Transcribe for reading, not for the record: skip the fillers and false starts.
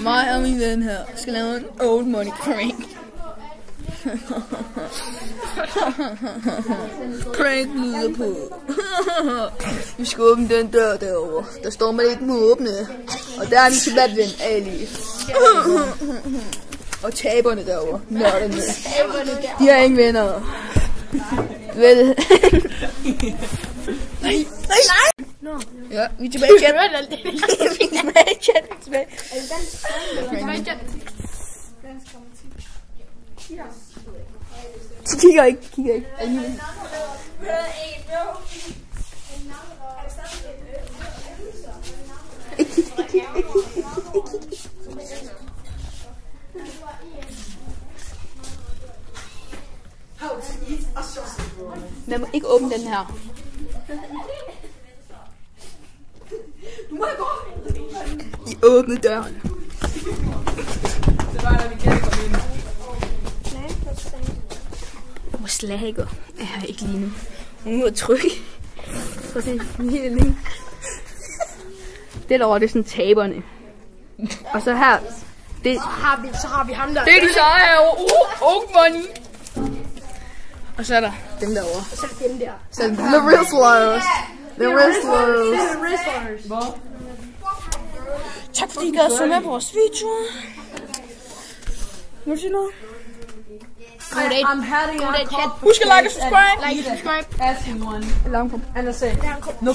Mig og min ven her skal lave en old money prank. Prank lyder på. Vi skal åbne den dør derovre. Der står man ikke må åbne. Og der er min kebabven Alice. Og taberne derovre. Nørderne. De har ingen venner. Vel. Nej. No. Ja, vi er tilbage i chat. Vi er tilbage i chat. Kigger ikke. Man må ikke åbne den her. Du må gå. I åbne døren. Det var da vi kan komme ind. Hvor slager er her ikke lige nu. Hun må trykke. Prøv at se, helt længe. Det derovre, det er sådan taberne. Og så her, det, så har vi ham der. det du så er old money. Og så er der dem derovre. Og så er dem der. Så the wrestlers. Hvor? Tak fordi I gad så med på vores video. Må du sige noget? I'm having a Husk at like og subscribe. Like and subscribe. Asking one. And I say, no